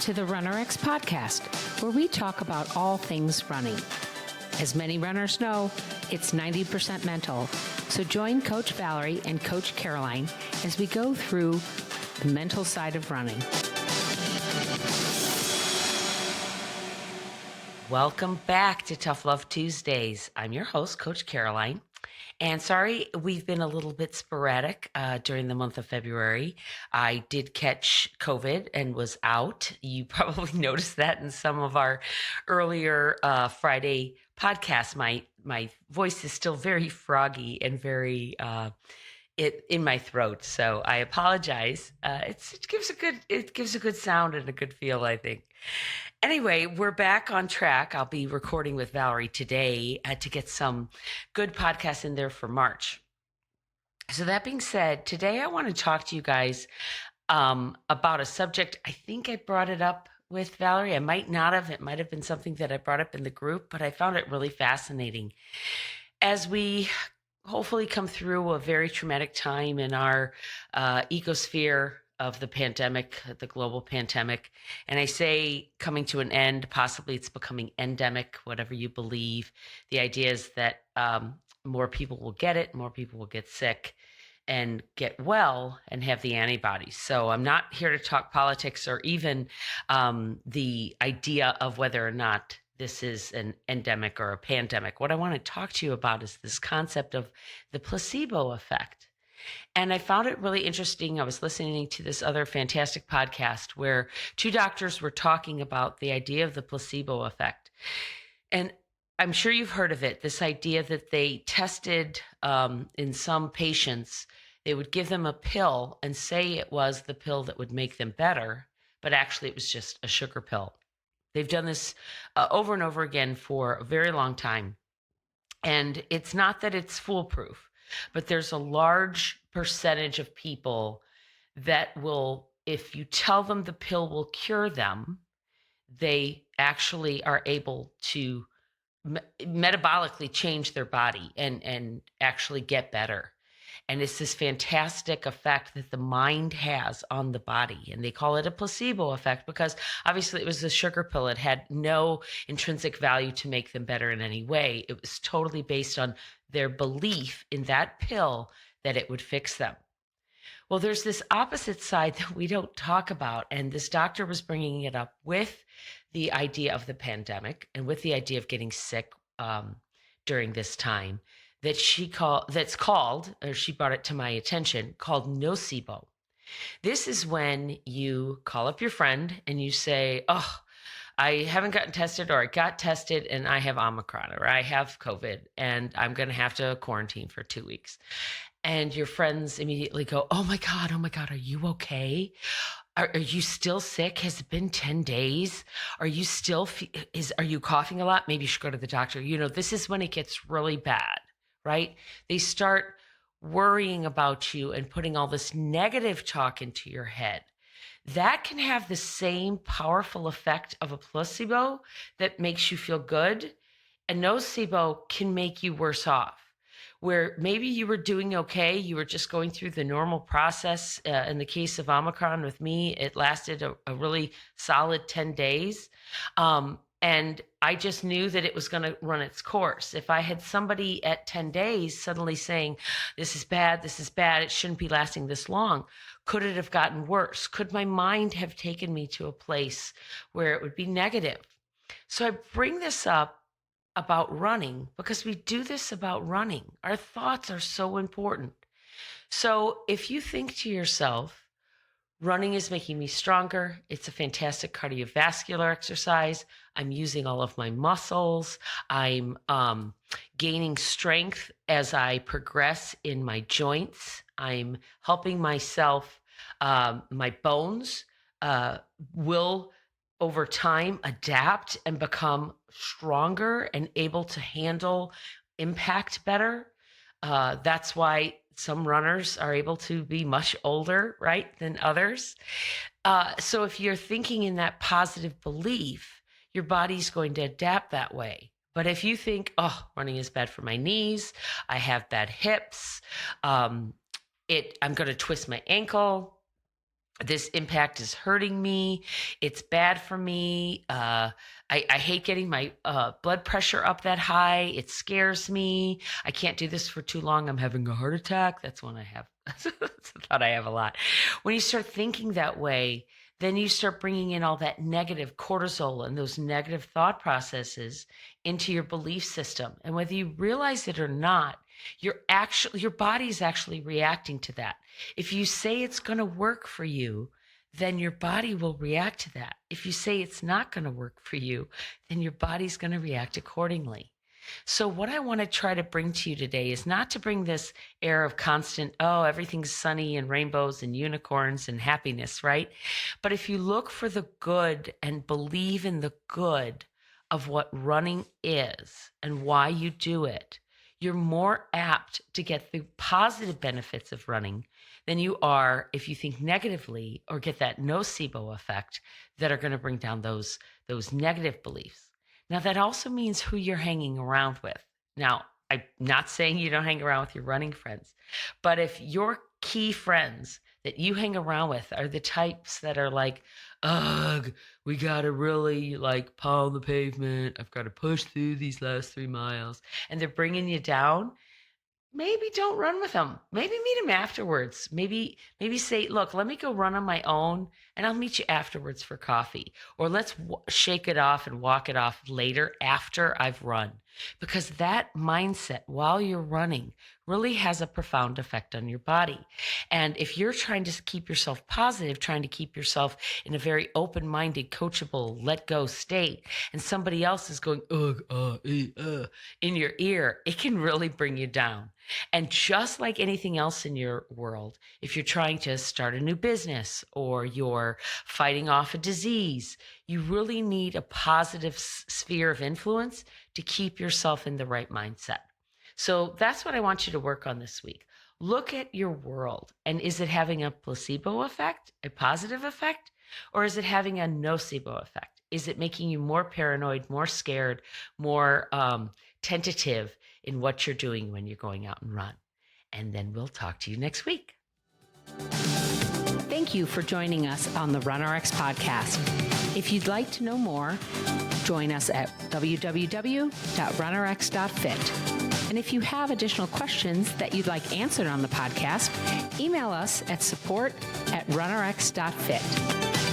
to the RunRX Podcast, where we talk about all things running. As many runners know, it's 90% mental. So join Coach Valerie and Coach Caroline as we go through the mental side of running. Welcome back to Tough Love Tuesdays. I'm your host, Coach Caroline. And sorry, we've been a little bit sporadic during the month of February. I did catch COVID and was out. You probably noticed that in some of our earlier Friday podcasts. My voice is still very froggy and very in my throat, so I apologize. It gives a good sound and a good feel, I think. Anyway, we're back on track. I'll be recording with Valerie today to get some good podcasts in there for March. So that being said, today I want to talk to you guys about a subject. I think I brought it up with Valerie. I might not have. It might have been something that I brought up in the group, but I found it really fascinating. As we hopefully come through a very traumatic time in our ecosphere of the pandemic, the global pandemic. And I say coming to an end, possibly it's becoming endemic, whatever you believe. The idea is that more people will get it, more people will get sick and get well and have the antibodies. So I'm not here to talk politics or even the idea of whether or not this is an endemic or a pandemic. What I want to talk to you about is this concept of the placebo effect. And I found it really interesting. I was listening to this other fantastic podcast where two doctors were talking about the idea of the placebo effect. And I'm sure you've heard of it, this idea that they tested in some patients, they would give them a pill and say it was the pill that would make them better, but actually it was just a sugar pill. They've done this over and over again for a very long time. And it's not that it's foolproof, but there's a large percentage of people that will, if you tell them the pill will cure them, they actually are able to metabolically change their body and actually get better. And it's this fantastic effect that the mind has on the body. And they call it a placebo effect because obviously it was a sugar pill. It had no intrinsic value to make them better in any way. It was totally based on their belief in that pill that it would fix them. Well, there's this opposite side that we don't talk about. And this doctor was bringing it up with the idea of the pandemic and with the idea of getting sick during this time that she brought it to my attention, called Nocebo. This is when you call up your friend and you say, oh, I haven't gotten tested, or I got tested and I have Omicron, or I have COVID and I'm going to have to quarantine for 2 weeks. And your friends immediately go, oh my God, are you okay? Are you still sick? Has it been 10 days? Are you still, are you coughing a lot? Maybe you should go to the doctor. You know, this is when it gets really bad, right? They start worrying about you and putting all this negative talk into your head. That can have the same powerful effect of a placebo that makes you feel good. And nocebo can make you worse off, where maybe you were doing okay. You were just going through the normal process. In the case of Omicron with me, it lasted a really solid 10 days. And I just knew that it was going to run its course. If I had somebody at 10 days suddenly saying, this is bad, it shouldn't be lasting this long, could it have gotten worse? Could my mind have taken me to a place where it would be negative? So I bring this up about running because we do this about running. Our thoughts are so important. So if you think to yourself, running is making me stronger, it's a fantastic cardiovascular exercise, I'm using all of my muscles, I'm gaining strength as I progress in my joints, I'm helping myself, my bones will over time adapt and become stronger and able to handle impact better. That's why some runners are able to be much older, right, than others. So if you're thinking in that positive belief, your body's going to adapt that way. But if you think, oh, running is bad for my knees, I have bad hips, I'm going to twist my ankle, this impact is hurting me. It's bad for me. I hate getting my blood pressure up that high. It scares me. I can't do this for too long. I'm having a heart attack. That's one I have. That's a thought I have a lot. When you start thinking that way, then you start bringing in all that negative cortisol and those negative thought processes into your belief system. And whether you realize it or not, your body's actually reacting to that. If you say it's going to work for you, then your body will react to that. If you say it's not going to work for you, then your body's going to react accordingly. So what I want to try to bring to you today is not to bring this air of constant, oh, everything's sunny and rainbows and unicorns and happiness, right? But if you look for the good and believe in the good of what running is and why you do it, you're more apt to get the positive benefits of running than you are if you think negatively or get that nocebo effect that are going to bring down those negative beliefs. Now, that also means who you're hanging around with. Now, I'm not saying you don't hang around with your running friends, but if your key friends that you hang around with are the types that are like, ugh, we got to really like pound the pavement. I've got to push through these last 3 miles. And they're bringing you down. Maybe don't run with them. Maybe meet them afterwards. Maybe say, look, let me go run on my own and I'll meet you afterwards for coffee. Or let's shake it off and walk it off later after I've run. Because that mindset while you're running really has a profound effect on your body. And if you're trying to keep yourself positive, trying to keep yourself in a very open-minded, coachable, let go state, and somebody else is going, in your ear, it can really bring you down. And just like anything else in your world, if you're trying to start a new business or you're fighting off a disease, you really need a positive sphere of influence to keep yourself in the right mindset. So that's what I want you to work on this week. Look at your world, and is it having a placebo effect, a positive effect, or is it having a nocebo effect? Is it making you more paranoid, more scared, more tentative in what you're doing when you're going out and run? And then we'll talk to you next week. Thank you for joining us on the RunRX Podcast. If you'd like to know more, join us at www.runrx.fit. And if you have additional questions that you'd like answered on the podcast, email us at support@runrx.fit.